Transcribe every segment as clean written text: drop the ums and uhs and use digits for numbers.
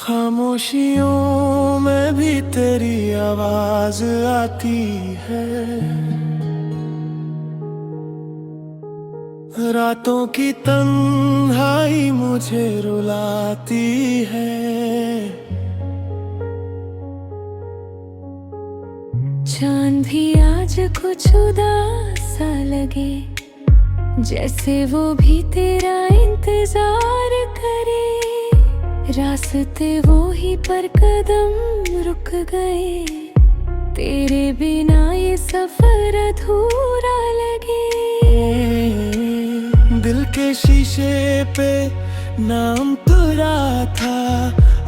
खामोशियों में भी तेरी आवाज आती है। रातों की तन्हाई मुझे रुलाती है। चांद भी आज कुछ उदास सा लगे, जैसे वो भी तेरा इंतजार करे। रास्ते वो ही पर कदम रुक गए, तेरे बिना ये सफर अधूरा लगे। दिल के शीशे पे नाम तेरा था,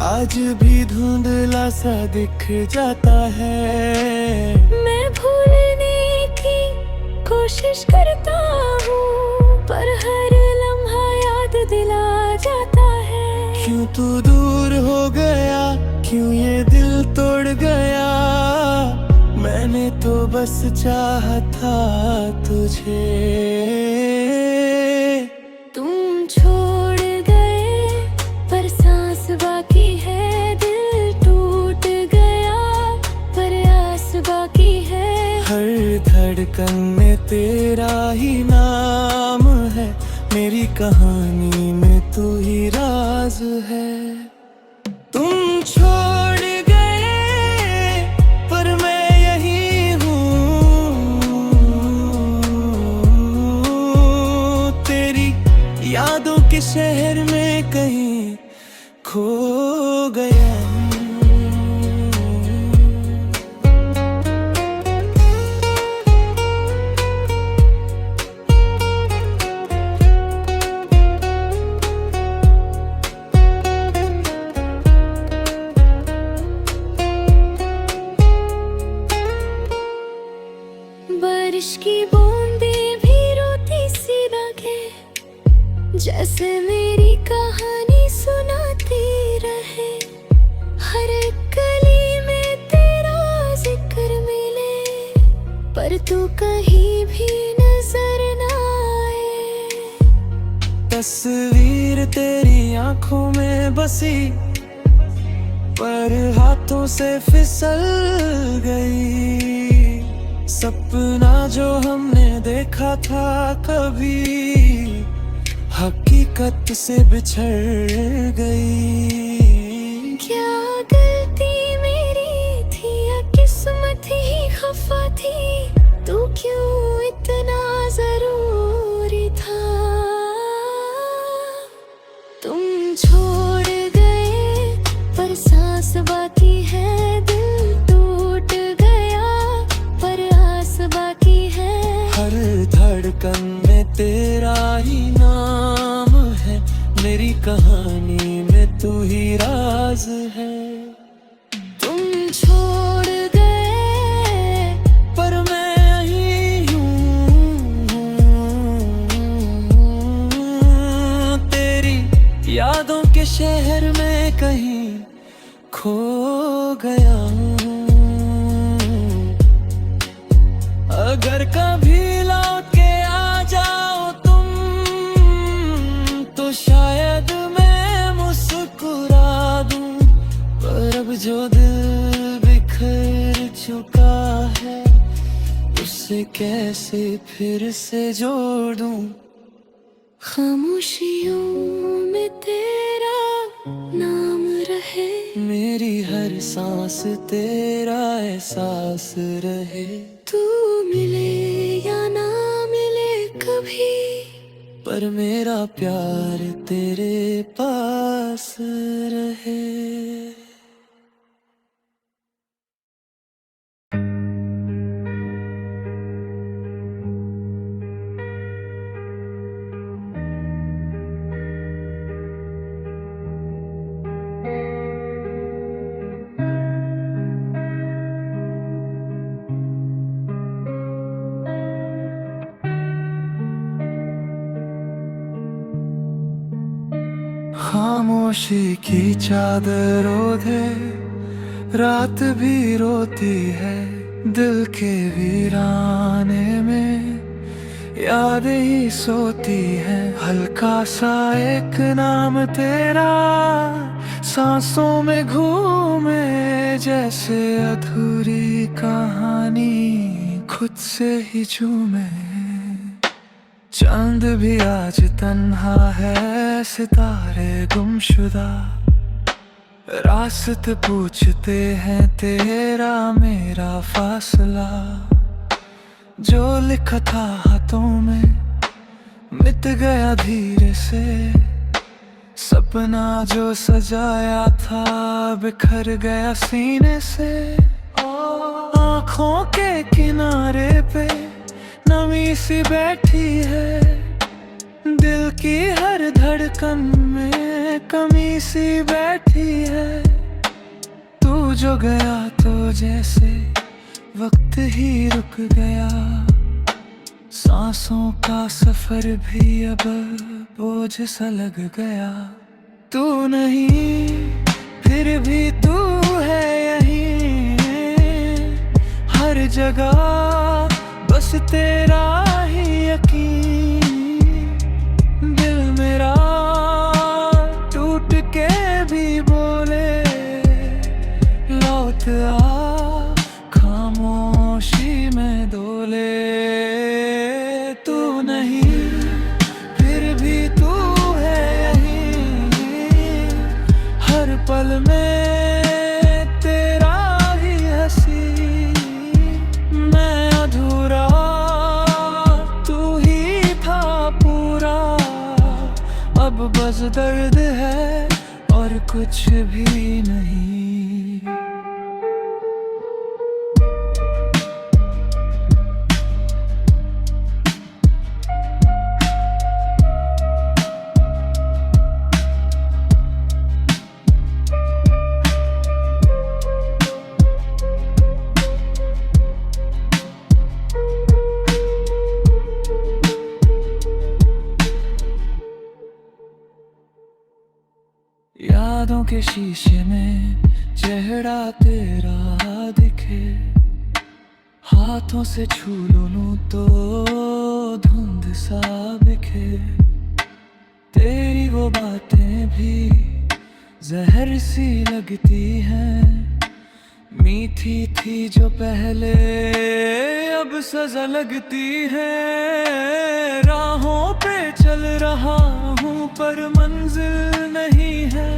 आज भी धुंधला सा दिख जाता है। मैं भूलने की कोशिश करता हूँ, पर हर लम्हा याद दिला जाता है। क्यों तू दूर हो गया, क्यों ये दिल तोड़ गया। मैंने तो बस चाहा था तुझे। तुम छोड़ गए पर सांस बाकी है, दिल टूट गया पर आस बाकी है। हर धड़कन में तेरा ही नाम है, मेरी कहानी में तू ही राज है। तुम छोड़ गए पर मैं यही हूँ, तेरी यादों के शहर में कहीं खो गया हूँ। बारिश की बूंदें भी रोती सी लगे, जैसे मेरी कहानी सुनाती रहे। हर एक गली में तेरा जिक्र मिले, पर तू कहीं भी नजर ना आए। तस्वीर तेरी आंखों में बसी, पर हाथों से फिसल गई। सपना जो हमने देखा था कभी, हकीकत से बिछड़ गई। क्या गलती मेरी थी या किस्मत ही खफा थी, तू क्यों इतना जरूरी था। तुम छोड़ गए पर सांस बाकी है, दिल टूट गया पर आस बाकी है। हर धड़कन में तेरा ही नाम है, मेरी कहानी में तू ही राज है। तुम छोड़ गए पर मैं यही हूँ, तेरी यादों के शहर में कहीं खो गया हूँ। अगर कभी लौट के आ जाओ तुम, तो शायद मैं मुस्कुरा दूं। पर अब जो दिल बिखर चुका है, उसे कैसे फिर से जोड़ दूं। खामोशियों में तेरा नाम रहे, मेरी हर सांस तेरा एहसास रहे। तू मिले या ना मिले कभी, पर मेरा प्यार तेरे पास रहे। खामोशी की चादर ओढ़े रात भी रोती है, दिल के वीराने में यादें ही सोती है, हल्का सा एक नाम तेरा सांसों में घूमे, जैसे अधूरी कहानी खुद से ही झूमे। चांद भी आज तन्हा है, सितारे गुमशुदा रास्ते पूछते हैं, तेरा मेरा फासला। जो लिखा था हाथों में मिट गया धीरे से, सपना जो सजाया था बिखर गया सीने से। आँखों के किनारे पे नमी सी बैठी है, दिल की हर धड़कन में कमी सी बैठी है। तू जो गया तो जैसे वक्त ही रुक गया, सांसों का सफर भी अब बोझ सा लग गया। तू नहीं फिर भी तू है यहीं, हर जगह बस तेरा ही यकीन। दिल मेरा टूट के भी बोले लौट आ, खामोशी में डोले। तू नहीं फिर भी तू है यहीं, हर पल में तेरा ही हंसी। मैं अधूरा तू ही था पूरा, अब बस दर्द है और कुछ भी नहीं। यादों के शीशे में चेहरा तेरा दिखे, हाथों से छू लूं तो धुंध सा बिखे। तेरी वो बातें भी जहर सी लगती हैं, मीठी थी जो पहले अब सजा लगती है। राहों पे चल रहा हूँ पर मंजिल नहीं है,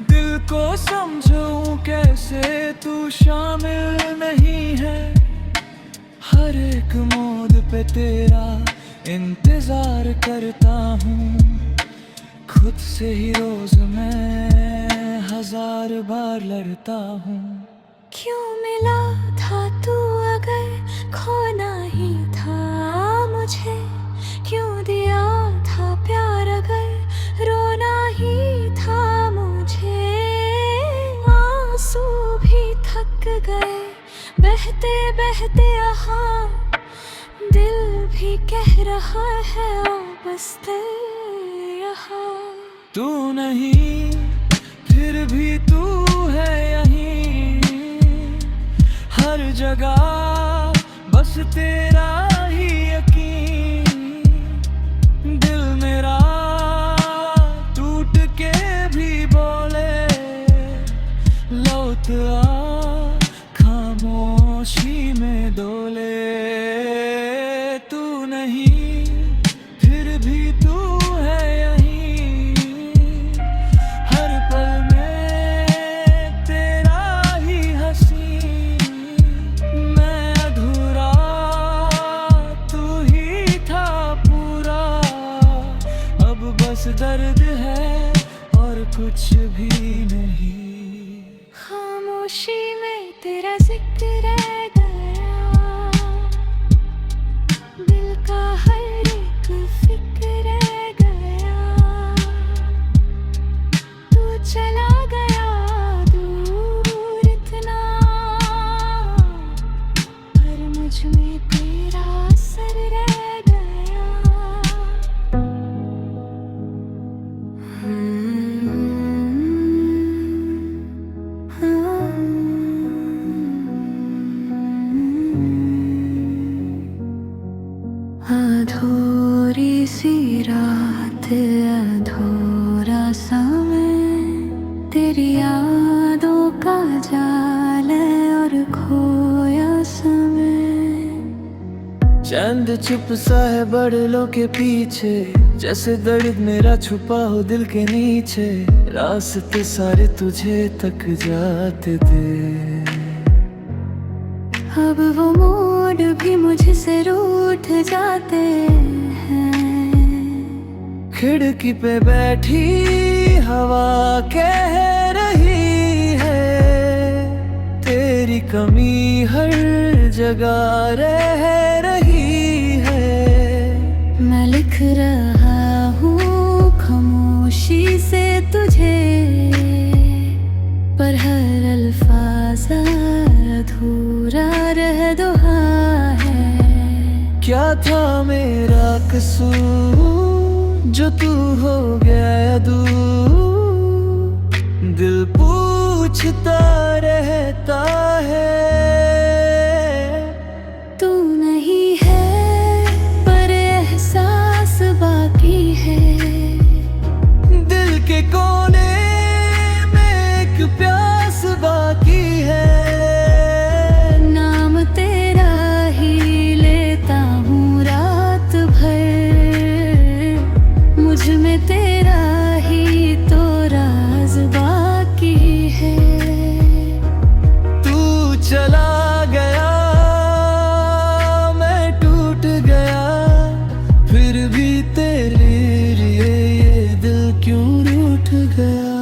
दिल को समझूं कैसे तू शामिल नहीं है। हर एक मोड़ पे तेरा इंतजार करता हूँ, खुद से ही रोज मैं हजार बार लड़ता हूँ। क्यों मिला था तू अगर खोना ही था मुझे, क्यों दिया था प्यार अगर रोना ही था मुझे। आंसू भी थक गए बहते बहते यहाँ, दिल भी कह रहा है ओ बस दिल यहाँ। तू नहीं फिर भी तू है यहीं, हर जगह बस तेरा ही यकीन। दिल मेरा टूट के भी बोले लौट आ, खामोशी में डोले। तू नहीं फिर भी तू है यहीं, हर पल में तेरा ही हंसी। मैं अधूरा तू ही था पूरा, अब बस दर्द है और कुछ भी नहीं। खामोशी में तेरा जिक्र रह गया, दिल का हर एक फिक्र रह गया। तू चला गया दूर इतना, पर मुझ में तेरा असर रह गया। दिल अधूरा सा मैं, तेरी यादों का जाल है और खोया सा मैं। चांद चुप सा है बड़लों के पीछे, जैसे दर्द मेरा छुपा हो दिल के नीचे। रास्ते सारे तुझे तक जाते थे, अब वो मोड़ भी मुझसे रूठ जाते हैं। खिड़की पे बैठी हवा कह रही है, तेरी कमी हर जगह रह रही है। मैं लिख रहा हूँ खामोशी से तुझे, पर हर अल्फाज अधूरा रह दुहा है। क्या था मेरा कसूर जो तू हो गया दूर, दिल पूछता रहता है। तू नहीं है पर एहसास बाकी है, दिल के कोने में एक प्यास बाकी है। नाम तेरा ही लेता हूँ रात भर, मुझ में तेरा ही तो राज बाकी है। तू चला गया मैं टूट गया, फिर भी तेरे लिए ये दिल क्यों रूठ गया।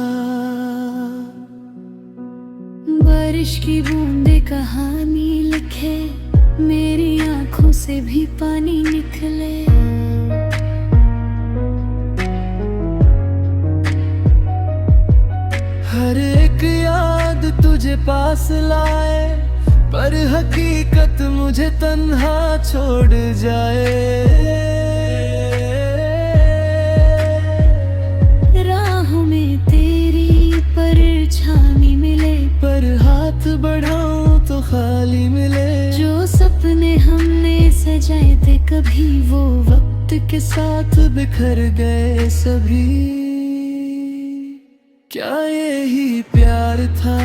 बारिश की बूंदे कहानी लिखे, मेरी आंखों से भी पानी निकले। हर एक याद तुझे पास लाए, पर हकीकत मुझे तन्हा छोड़ जाए। राहों में तेरी परछाई मिले, पर हाथ बढ़ाऊं तो खाली मिले। जो सपने हमने सजाए थे कभी, वो वक्त के साथ बिखर गए सभी। क्या यही प्यार था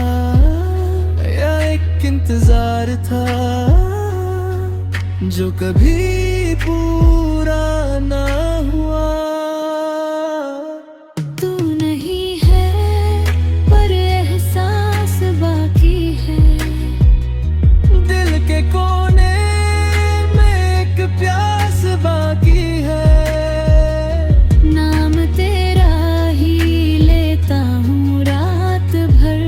या एक इंतजार था, जो कभी पूरा ना हुआ। तू नहीं है पर एहसास बाकी है, दिल के कोने में एक प्यास बाकी है। नाम तेरा ही लेता हूँ रात भर,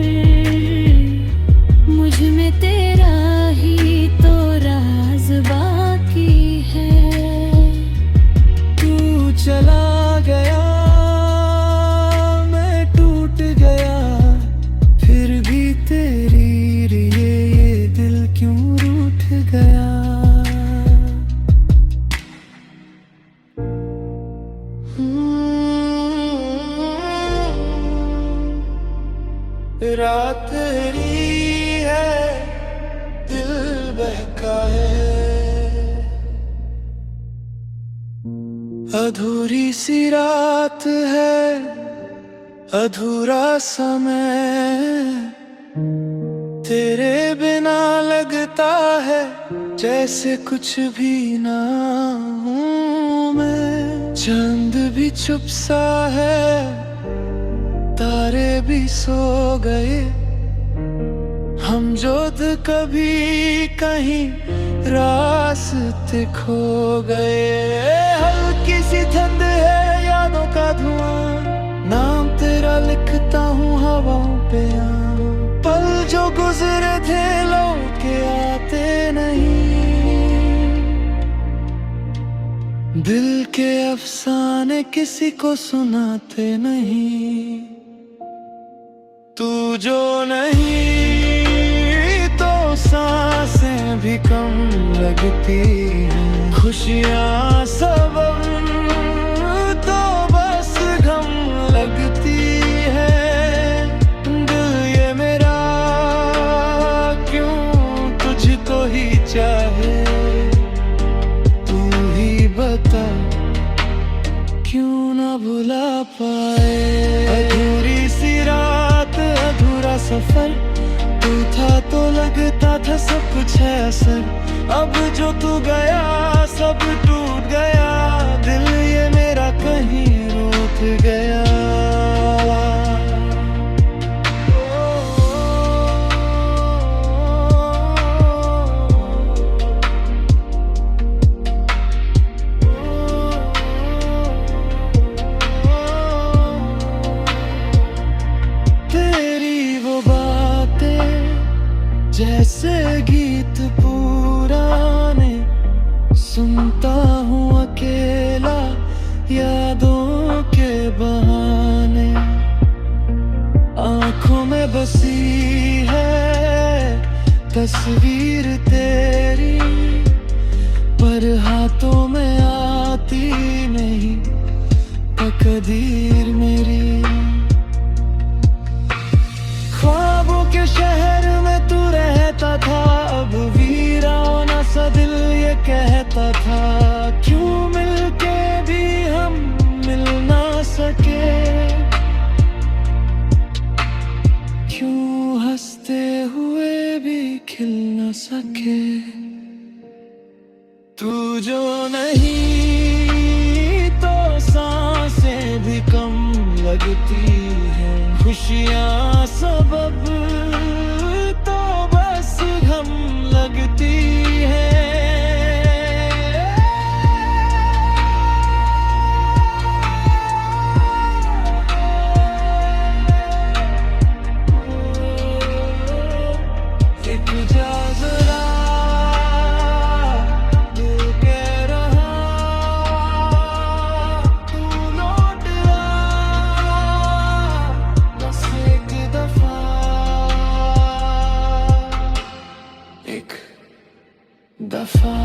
मुझ में तेरा ही तो राज बाकी है। तू चला गया मैं टूट गया, फिर भी तेरी लिए ये दिल क्यों रूठ गया। रात तेरी है दिल बहका है, अधूरी सी रात है अधूरा समय। तेरे बिना लगता है जैसे कुछ भी ना हूँ मैं। चांद भी चुप सा है, तारे भी सो गए, हम जोद कभी कहीं रास्ते खो गए। हल्की सी धुंध है यादों का धुआं, नाम तेरा लिखता हूँ हवाओं पे यहाँ। पल जो गुजरे थे लौट के आते नहीं, दिल के अफसाने किसी को सुनाते नहीं। तू जो नहीं तो सांसें भी कम लगती हैं, खुशियाँ सबब तो बस गम लगती है। दिल ये मेरा क्यों तुझको ही चाहे, तू ही बता क्यों ना भूले। भुला पाए। अधूरी सी रात, अधूरा सफर, तू था तो लगता था सब कुछ है असर। अब जो तू गया सब टूट गया, दिल ये मेरा कहीं रूठ गया। जैसे गीत पुराने सुनता हूँ अकेला यादों के बहाने। आँखों में बसी है तस्वीर तेरी, पर हाथों में आती नहीं तकदीर मेरी। ख्वाबों के शहर में तू रहता था, अब वीराना सा दिल ये कहता था, क्यों मिलके भी हम मिल ना सके, क्यों हंसते हुए भी खिल ना सके। तू जो नहीं तो सांसें भी कम लगती हैं, खुशियाँ सबब तो बस गम लगती है। एक जागरा दिल कह रहा, तू लौट आ बस एक दफा, एक दफा।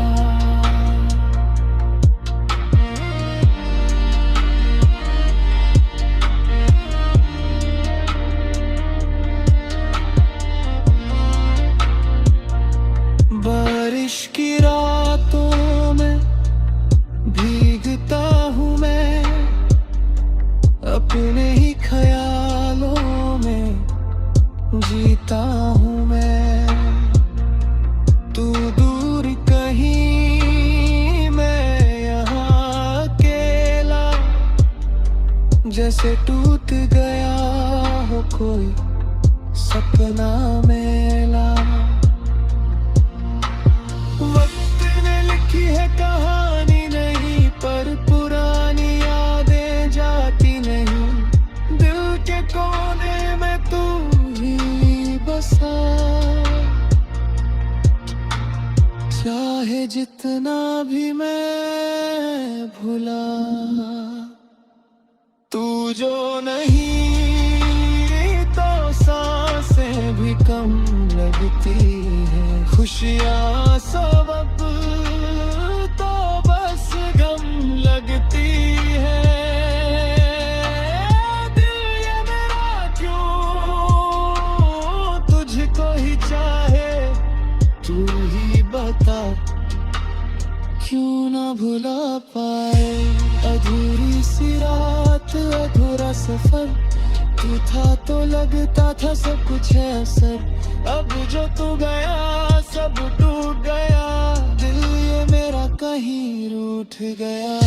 बारिश की रातों में भीगता हूँ मैं, अपने ही ख्यालों में जीता हूँ मैं। तू दूर कहीं, मैं यहाँ अकेला, जैसे टूट गया हो कोई सपना मेला। वक्त ने लिखी है कहानी नहीं, पर पुरानी यादें जाती नहीं। दिल के कोने में तू ही बसा, चाहे जितना भी मैं भुला। तू जो नहीं तो सांसें भी कम लगती है, खुशियाँ सबब तो बस गम लगती है। दिल ये मेरा क्यों तुझको ही चाहे, तू ही बता क्यों ना भुला पाए। अधूरी सी रात, अधूरा सफर, तू था तो लगता था सब कुछ है असर। अब जो तू गया सब टूट गया, दिल ये मेरा कहीं रूठ गया।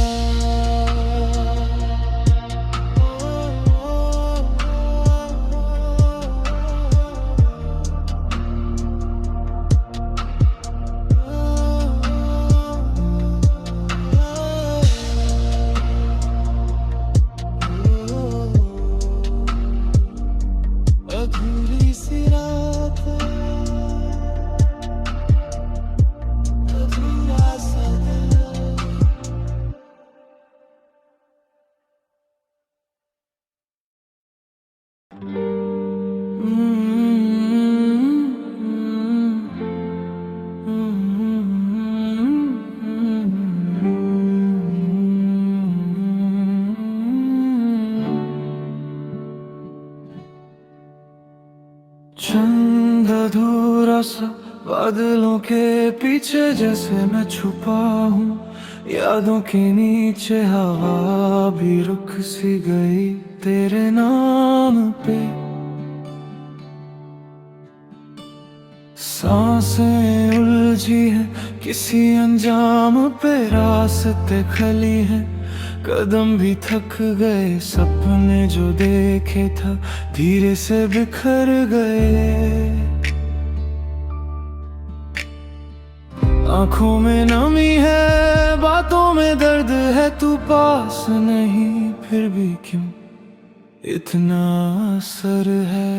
अधूरी सी रात, अधूरा सा दिल। चंद अधूरा सा बादलों के पीछे जैसे मैं छुपा हूँ, यादों के नीचे हवा भी रुक सी गई तेरे नाम पे। सांसें उलझी है किसी अंजाम पे, रास्ते खली है कदम भी थक गए, सपने जो देखे था धीरे से बिखर गए। आंखों में नमी है, बातों में दर्द है, तू पास नहीं फिर भी क्यों इतना असर है।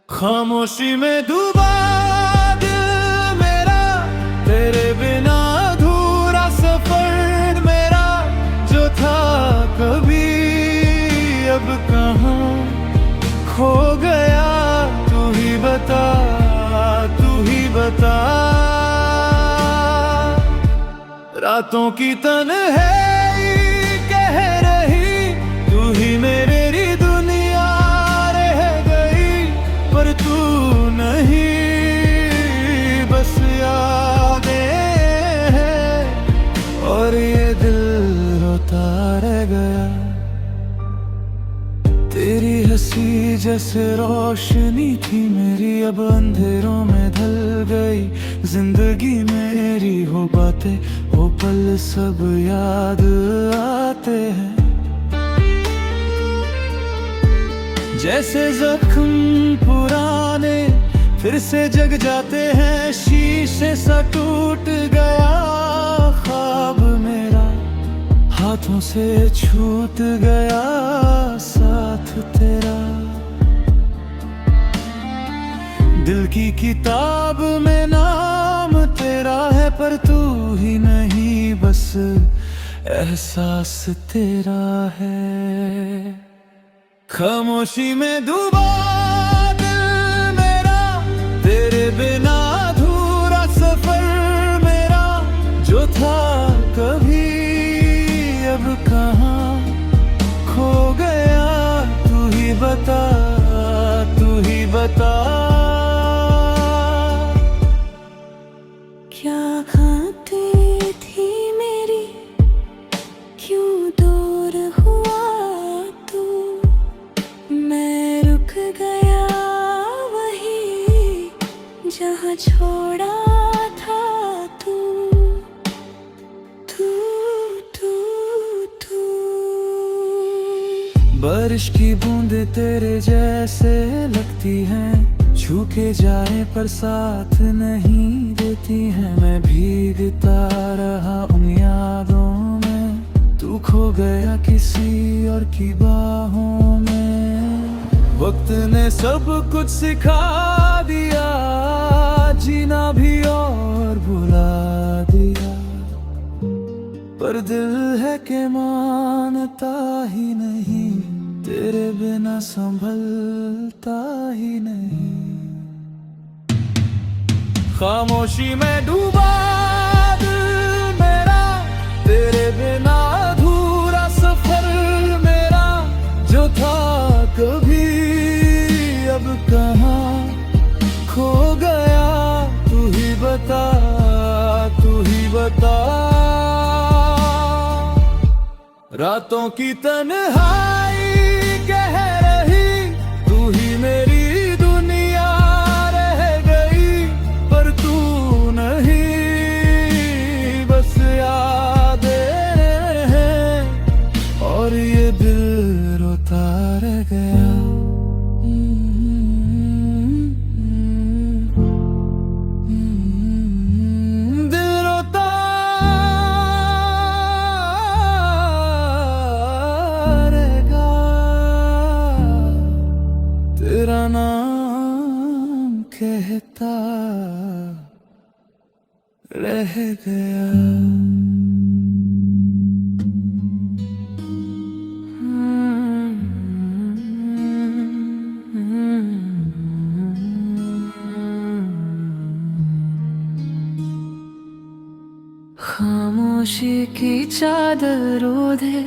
खामोशी में डूबा दिल मेरा, तेरे बिना अधूरा सफर मेरा जो था कभी अब कहाँ खो गया। तू ही बता, तू ही बता। रातों की तन्हाई कह रही, तू ही मेरी दुनिया रह गई, पर तू नहीं बस यादें हैं और ये दिल रोता रह गया। तेरी हंसी जैसे रोशनी थी मेरी, अब अंधेरों में ढल गई जिंदगी मेरी। हो बातें वो पल सब याद आते हैं, जैसे जख्म पुराने फिर से जग जाते हैं। शीशे सा टूट गया ख्वाब मेरा, हाथों से छूट गया साथ तेरा। दिल की किताब में नाम तेरा है, पर तू ही नहीं बस एहसास तेरा है। खामोशी में डूबा दिल मेरा, तेरे बिना अधूरा सफर मेरा जो था कभी अब कहाँ खो गया। तू ही बता, तू ही बता। क्या खाती थी मेरी, क्यों दूर हुआ तू। मैं रुक गया वहीं जहाँ छोड़ा था तू। तू तू तू बारिश की बूंदें तेरे जैसे लगती हैं, छू के जाए पर साथ नहीं देती हैं। मैं भीगता रहा उन यादों में, तू खो गया किसी और की बाहों में। वक्त ने सब कुछ सिखा दिया, जीना भी और भुला दिया, पर दिल है कि मानता ही नहीं, तेरे बिना संभलता ही नहीं। खामोशी में डूबा दिल मेरा, तेरे बिना अधूरा सफर मेरा जो था कभी अब कहाँ खो गया। तू ही बता, तू ही बता। रातों की तन्हाई कह रही, तू ही मेरी दुनिया रह गई, पर तू नहीं बस यादें हैं और ये दिल रोता रह गया। दिल रोता रहेगा, तेरा नाम कहता रह गया। खामोशी की चादर ओढ़े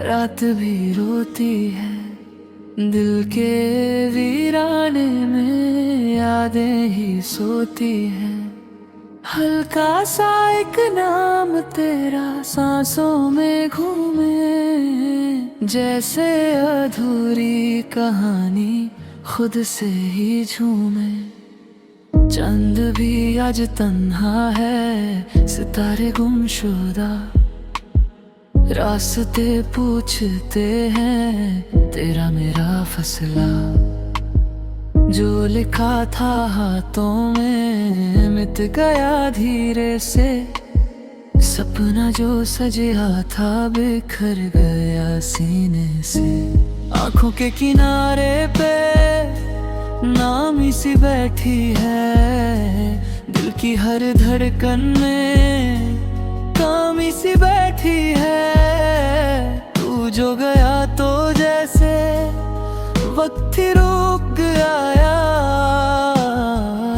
रात भी रोती है, दिल के वीराने में यादें ही सोती हैं। हल्का सा एक नाम तेरा सांसों में घूमे, जैसे अधूरी कहानी खुद से ही झूमे। चंद भी आज तन्हा है, सितारे गुमशुदा रास्ते पूछते हैं, तेरा मेरा फसला। जो लिखा था हाथों में मिट गया धीरे से, सपना जो सजा था बिखर गया सीने से। आंखों के किनारे पे नामी सी बैठी है, दिल की हर धड़कन में कामी सी बैठी है। तू जो गया तो जैसे वक्त ही रुक आया,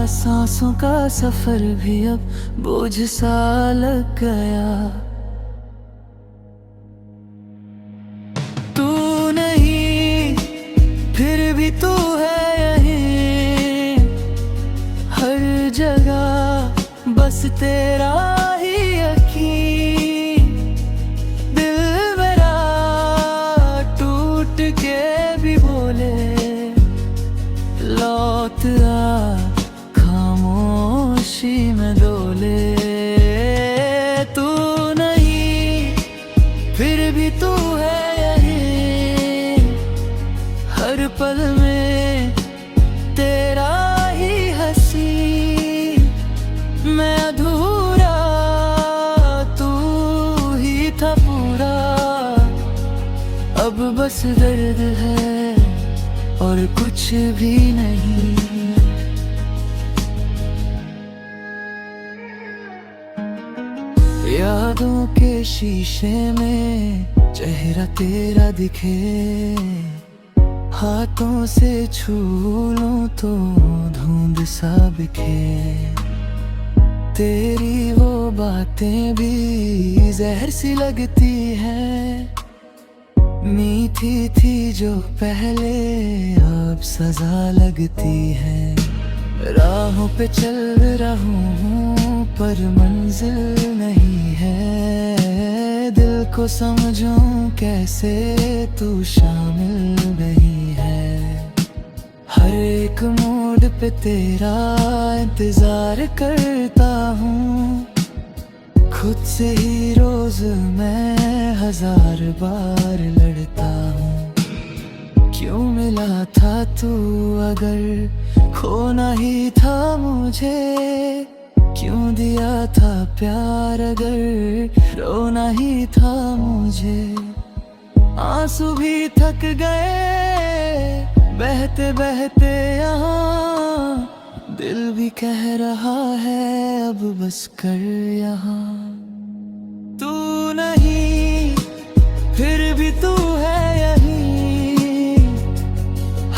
सांसों का सफर भी अब बोझ सा लग गया। तू नहीं फिर भी तू है यहीं, हर जगह बस तेरा ही यकीन। दिल मेरा टूट के भी बोले लौट आ, खामोशी में डोले। तू नहीं फिर भी तू है यहीं, हर पल में तेरा ही हंसी। मैं अधूरा तू ही था पूरा, अब बस दर्द है और कुछ भी नहीं। यादों के शीशे में चेहरा तेरा दिखे, हाथों से छू लूं तो धुंध सा बिखे। तेरी वो बातें भी जहर सी लगती है, मीठी थी जो पहले अब सजा लगती है। राहों पे चल रहा हूँ पर मंजिल नहीं है, दिल को समझूं कैसे तू शामिल नहीं है। हर एक मोड़ पे तेरा इंतजार करता हूँ, खुद से ही रोज मैं हजार बार लड़ता हूँ। क्यों मिला था तू अगर खोना ही था मुझे, क्यों दिया था प्यार अगर रोना ही था मुझे। आंसू भी थक गए बहते बहते यहाँ, दिल भी कह रहा है अब बस कर यहाँ। तू नहीं फिर भी तू है यहीं,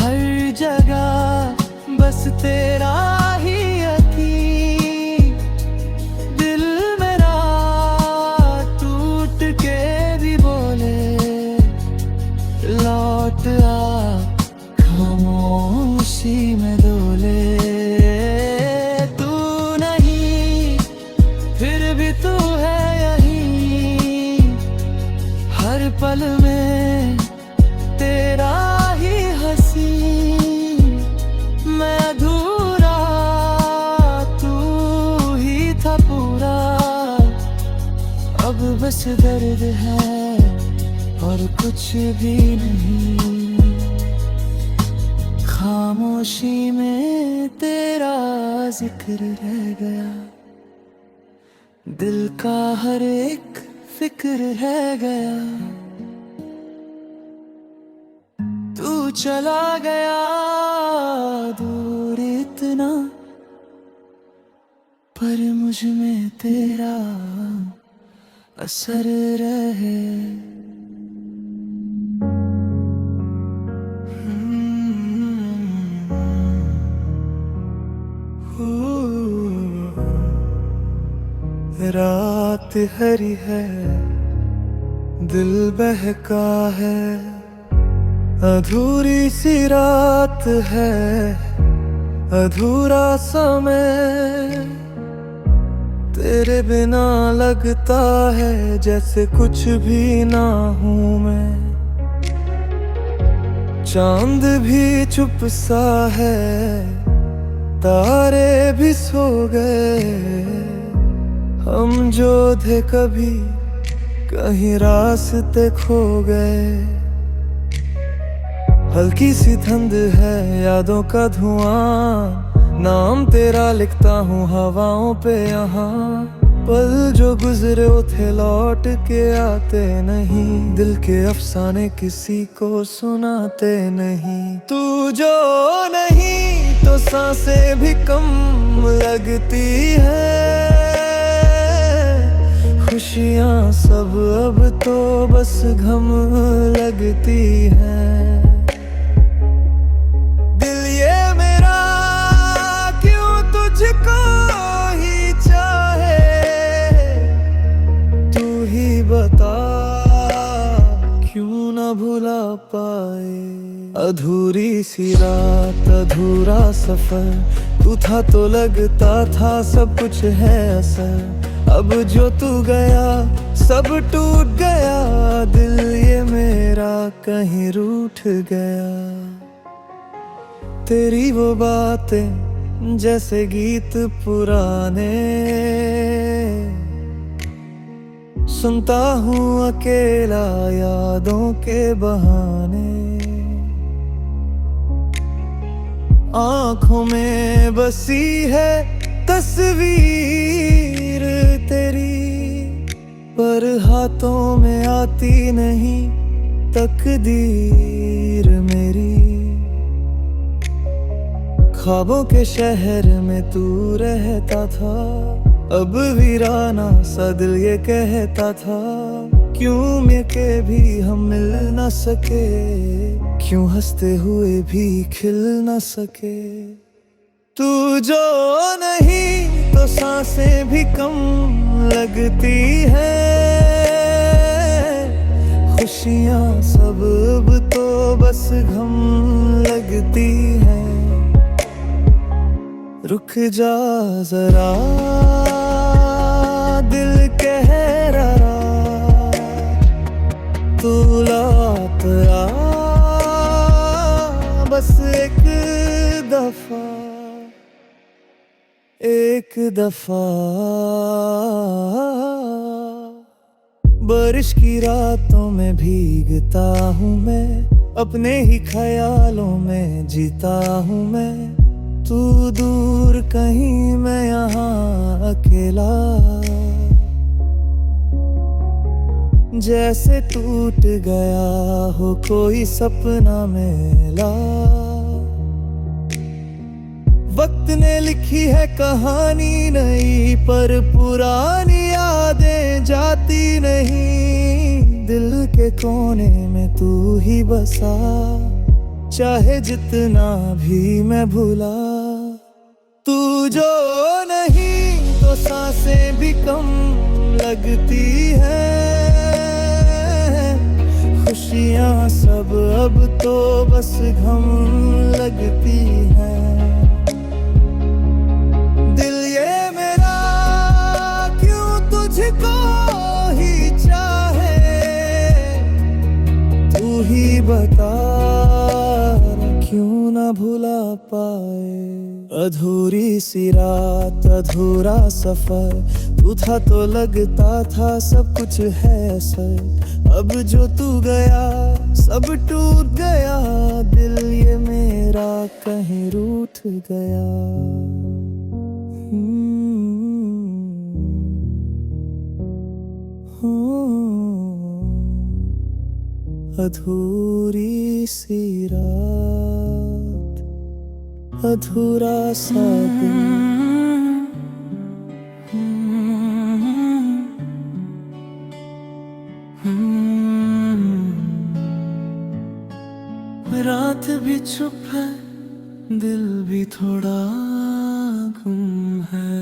हर जगह बस तेरा ही यकीन। दिल मेरा टूट के भी बोले लौट आ, खामोशी में डोले। तू नहीं फिर भी तू है यहीं, हर पल में तेरा ही हंसी। मैं अधूरा तू ही था पूरा, अब बस दर्द है और कुछ भी नहीं। खामोशी में तेरा जिक्र रह गया, दिल का हर एक फिक्र रह गया। तू चला गया दूर इतना, पर मुझ में तेरा असर रहे। रात हरी है, दिल बहका है, अधूरी सी रात है, अधूरा समय। तेरे बिना लगता है जैसे कुछ भी ना हूँ मैं। चांद भी चुप सा है, तारे भी सो गए। हम जो थे कभी कहीं रास्ते खो गए। हल्की सी धुंध है यादों का धुआं, नाम तेरा लिखता हूँ हवाओं पे यहाँ। पल जो गुजरे थे लौट के आते नहीं, दिल के अफसाने किसी को सुनाते नहीं। तू जो नहीं तो सांसें भी कम लगती है। खुशियाँ सब अब तो बस गम लगती हैं। तुझको ही चाहे, तू ही बता क्यों ना भुला पाए। अधूरी सी रात अधूरा सफर, तू था तो लगता था सब कुछ है असर। अब जो तू गया सब टूट गया, दिल ये मेरा कहीं रूठ गया। तेरी वो बातें जैसे गीत पुराने, सुनता हूँ अकेला यादों के बहाने। आँखों में बसी है तस्वीर तेरी, पर हाथों में आती नहीं तकदीर मेरी। ख्वाबों के शहर में तू रहता था, अब वीराना सा दिल ये कहता था। क्यों मिलके भी हम मिल न सके, क्यों हंसते हुए भी खिल न सके। तू जो नहीं तो सांसें भी कम लगती है। खुशियाँ सब अब तो बस गम लगती हैं। रुक जा जरा दिल कह रहा, तू लौट आ बस एक दफा, एक दफा। बारिश की रातों में भीगता हूँ मैं, अपने ही ख्यालों में जीता हूँ मैं। तू दूर कहीं मैं यहाँ अकेला, जैसे टूट गया हो कोई सपना मेला। वक्त ने लिखी है कहानी नई, पर पुरानी यादें जाती नहीं। दिल के कोने में तू ही बसा, चाहे जितना भी मैं भूला। तू जो नहीं तो सांसें भी कम लगती हैं। खुशियाँ सब अब तो बस गम लगती हैं। दिल ये मेरा क्यों तुझको ही चाहे, तू ही बता क्यों ना भुला पाए। अधूरी सी रात अधूरा सफर, तू था तो लगता था सब कुछ है असर। अब जो तू गया सब टूट गया, दिल ये मेरा कहीं रूठ गया। अधूरी सी रात अधूरा सा दिन, रात भी चुप है, दिल भी थोड़ा गुम है।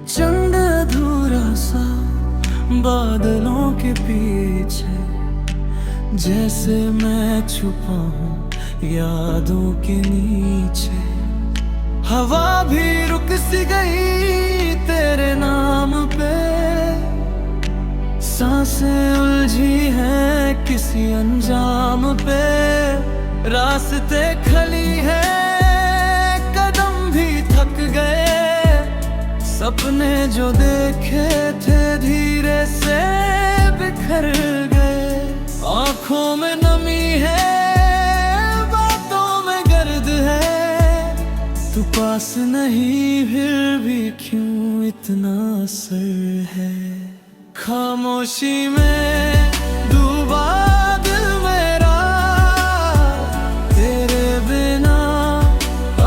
चंद अधूरा सा बादलों के पीछे, जैसे मैं छुपा हूँ यादों के नीचे। हवा भी रुक सी गई तेरे नाम पे, सांसें उलझी हैं किसी अंजाम पे। रास्ते खली है कदम भी थक गए, सपने जो देखे थे धीरे से बिखर गए। आंखों में नमी है, बातों में गर्द है, तू पास नहीं फिर भी क्यों इतना असर है। खामोशी में डूबा दिल मेरा, तेरे बिना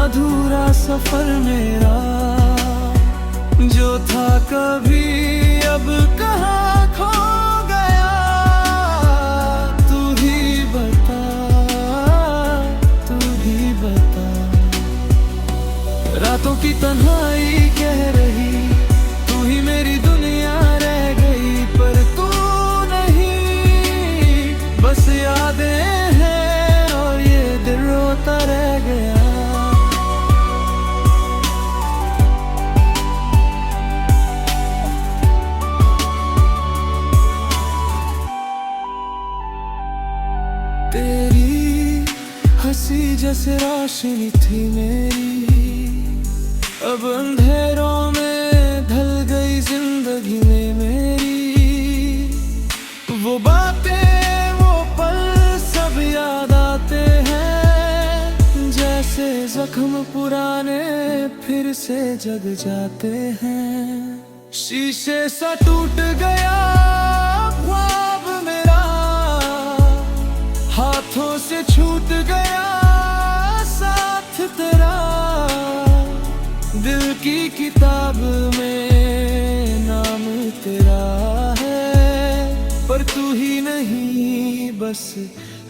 अधूरा सफर मेरा। जो था कभी अब कहाँ खो गया, तू ही बता, तू ही बता। रातों की तन्हाई कह रही तू ही मेरी दुनिया रह गई, पर तू नहीं, बस यादें हैं और ये दिल रोता रह गया। तेरी हंसी जैसे रोशनी थी मेरी, अब अंधेरों में ढल गई जिंदगी में मेरी। वो बातें वो पल सब याद आते हैं, जैसे जख्म पुराने फिर से जग जाते हैं। शीशे सा टूट गया ख्वाब मेरा, हाथों से छूट गया साथ तेरा। दिल की किताब में नाम तेरा है, पर तू ही नहीं, बस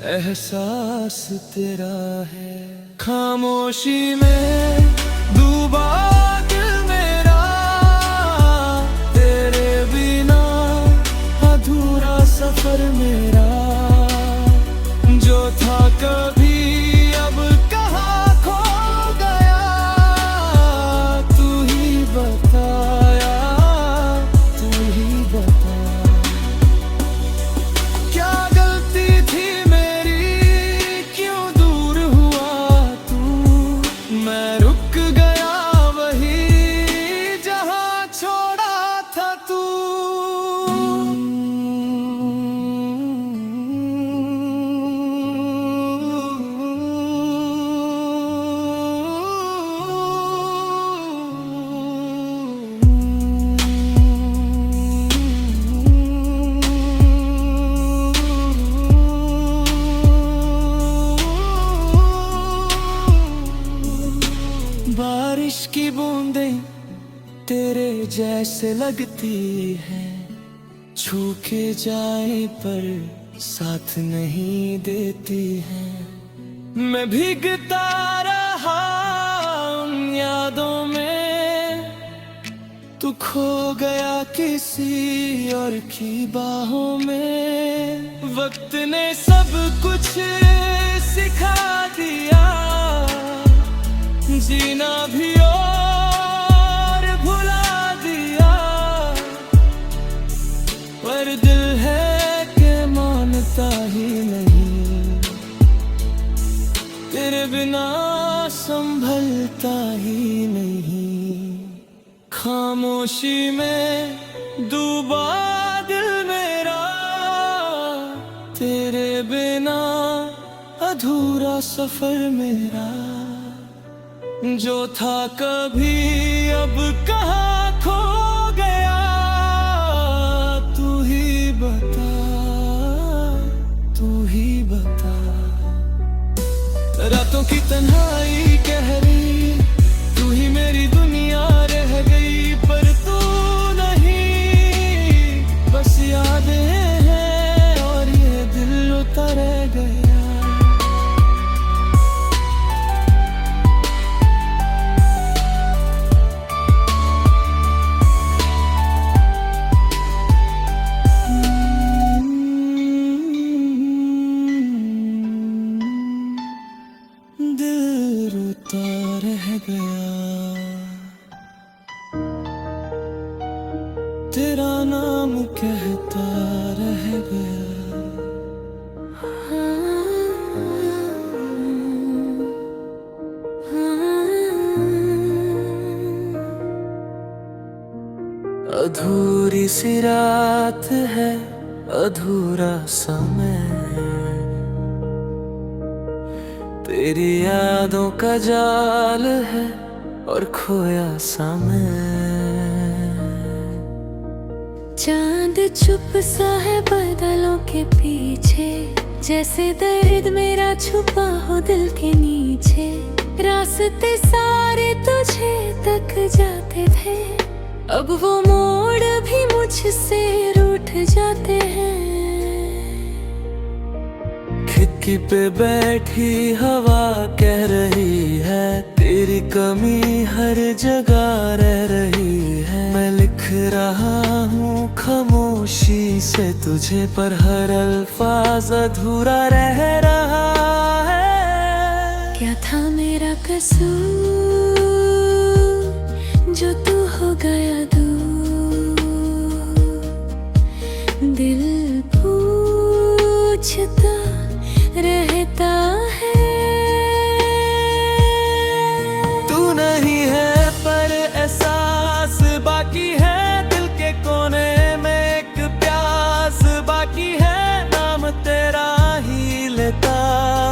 एहसास तेरा है। खामोशी में डूबा दिल मेरा, तेरे बिना अधूरा सफर मेरा। जो था कभी अब कहाँ खो गया, तू ही बताया, तू ही बता। क्या गलती थी मेरी, क्यों दूर हुआ तू, मैं रुक गया वही जहाँ छोड़ा था तू। बारिश की बूंदें तेरे जैसे लगती हैं, छू के जाए पर साथ नहीं देती हैं। मैं भीगता रहा उन यादों में, तू खो गया किसी और की बाहों में। वक्त ने सब कुछ सिखा दिया, जीना भी और भुला दिया। पर दिल है कि मानता ही नहीं, तेरे बिना संभलता ही नहीं। खामोशी में डूबा दिल मेरा, तेरे बिना अधूरा सफर मेरा। जो था कभी अब कहाँ खो गया, तू ही बता, तू ही बता। रातों की तन्हाई कह रही तू ही मेरी दुनिया रह गई, पर तू नहीं, बस यादें हैं और ये दिल रोता रह गया। सी रात है अधूरा समय, तेरी यादों का जाल है और खोया सा मैं। चांद चुप सा है बादलों के पीछे, जैसे दर्द मेरा छुपा हो दिल के नीचे। रास्ते सारे तुझे तक जाते थे, अब वो मोड़ भी मुझसे रूठ जाते हैं। खिड़की पे बैठी हवा कह रही है, तेरी कमी हर जगह रह रही है। मैं लिख रहा हूँ खामोशी से तुझे, पर हर अल्फाज अधूरा रह रहा है। क्या था मेरा कसूर जो तू हो गया दूर, दिल पूछता रहता है। तू नहीं है पर एहसास बाकी है, दिल के कोने में एक प्यास बाकी है। नाम तेरा ही लेता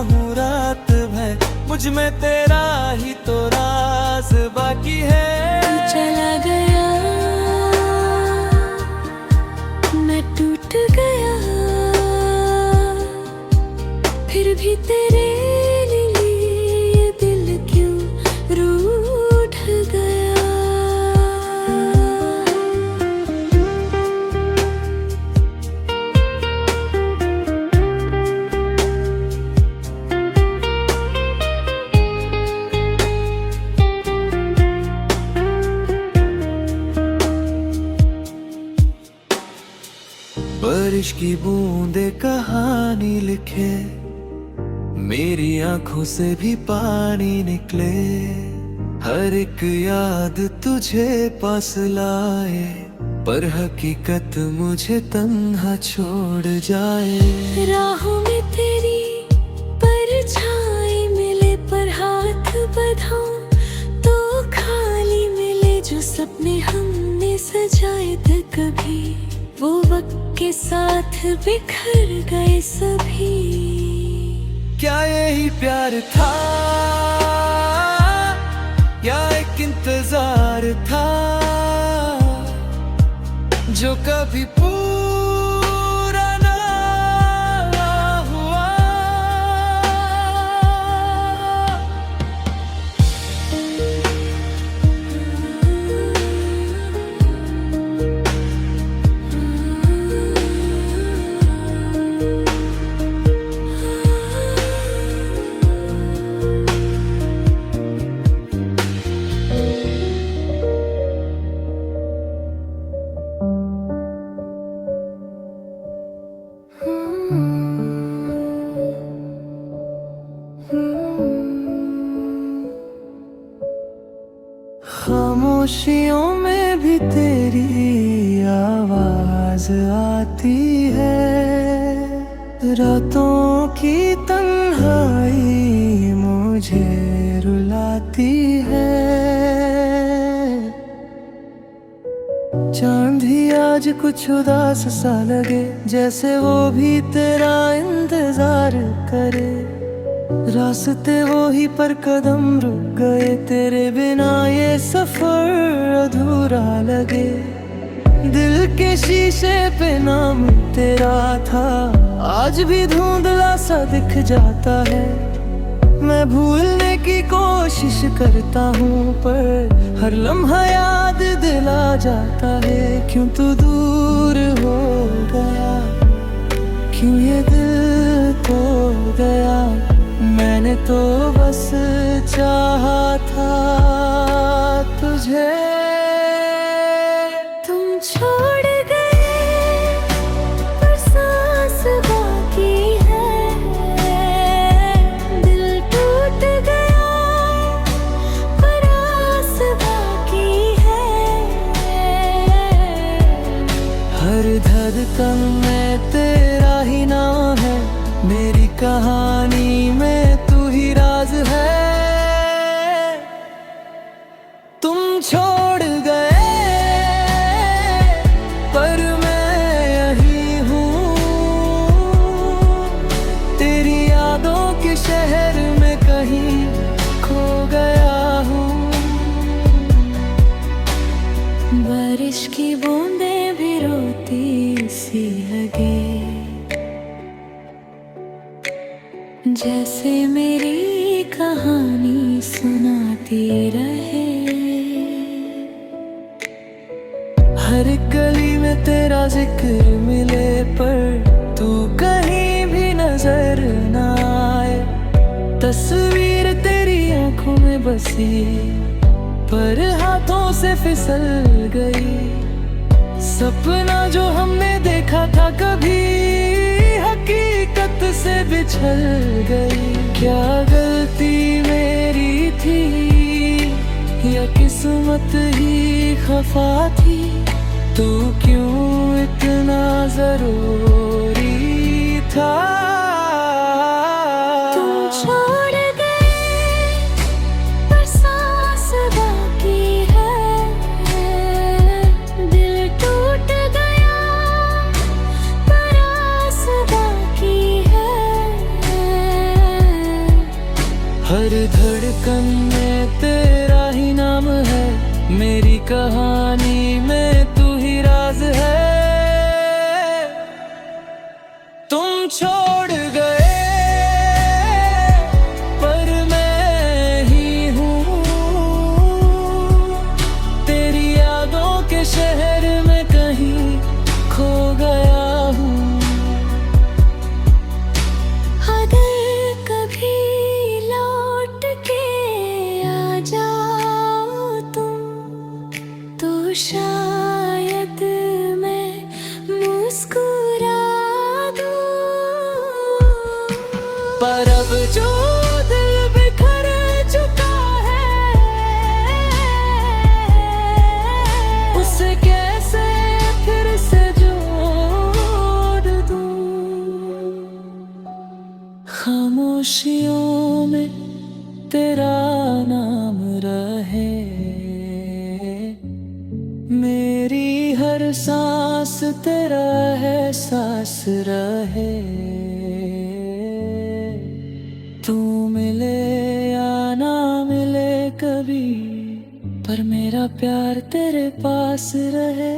हूँ रात भर, मुझ में तेरा ही तो राज बाकी है। तू चला गया, मैं टूट गया, फिर भी तेरे लिए ये दिल क्यों रूठ गया। बारिश की बूंदे कहानी लिखे, मेरी आंखों से भी पानी निकले। हर एक याद तुझे पास लाए, पर हकीकत मुझे तन्हा छोड़ जाए। राहों में तेरी परछाई मिले, पर हाथ बढ़ाऊं तो खाली मिले। जो सपने हमने सजाए थे कभी, वो वक्त के साथ बिखर गए सभी। क्या यही प्यार था या एक इंतजार था, जो कभी पूरा ना हुआ। खामोशियों में भी तेरी आवाज आती है। रातों की तन्हाई मुझे रुलाती है। चांद ही आज कुछ उदास सा लगे, जैसे वो भी तेरा इंतजार करे। रास्ते वो ही पर कदम रुक गए, तेरे बिना ये सफर अधूरा लगे। दिल के शीशे पे नाम तेरा था, आज भी धुंधला सा दिख जाता है। मैं भूलने की कोशिश करता हूँ, पर हर लम्हा याद दिला जाता है। क्यों तू दूर हो गया, क्यों ये दिल खो गया। मैंने तो बस चाहा था तुझे, तुम छोड़ गए पर सांस बाकी है। दिल टूट गया पर आस बाकी है। हर धड़कन में तेरा ही नाम है, मेरी कहानी में तू ही राज है। तुम छोड़ गए पर जैसे मेरी कहानी सुनाती रहे। हर गली में तेरा जिक्र मिले पर तू कहीं भी नजर ना आए। तस्वीर तेरी आंखों में बसी पर हाथों से फिसल गई। सपना जो हमने देखा था कभी हकीकत से बिछड़ गई। क्या गलती मेरी थी या किस्मत ही खफा थी? तू क्यों इतना जरूरी था? तुम छोड़ गए पर सांस बाकी है। दिल टूट गया पर आस बाकी है। हर धड़कन में तेरा ही नाम है। मेरी कहानी में तू ही राज है। तुम छोड़ गए पर मैं ही हूँ। तेरी यादों के शहर में कहीं खो गया हूँ। अगर कभी लौट के आ जाओ तुम तो शायद मैं मुस्कुरा दूं। पर अब जो दिल बिखर चुका है उसे कैसे फिर से जोड़ दूं? खामोशियों में तेरा नाम रहे। मेरी हर सांस तेरा एहसास रहे। तू मिले या ना मिले कभी पर मेरा प्यार तेरे पास रहे।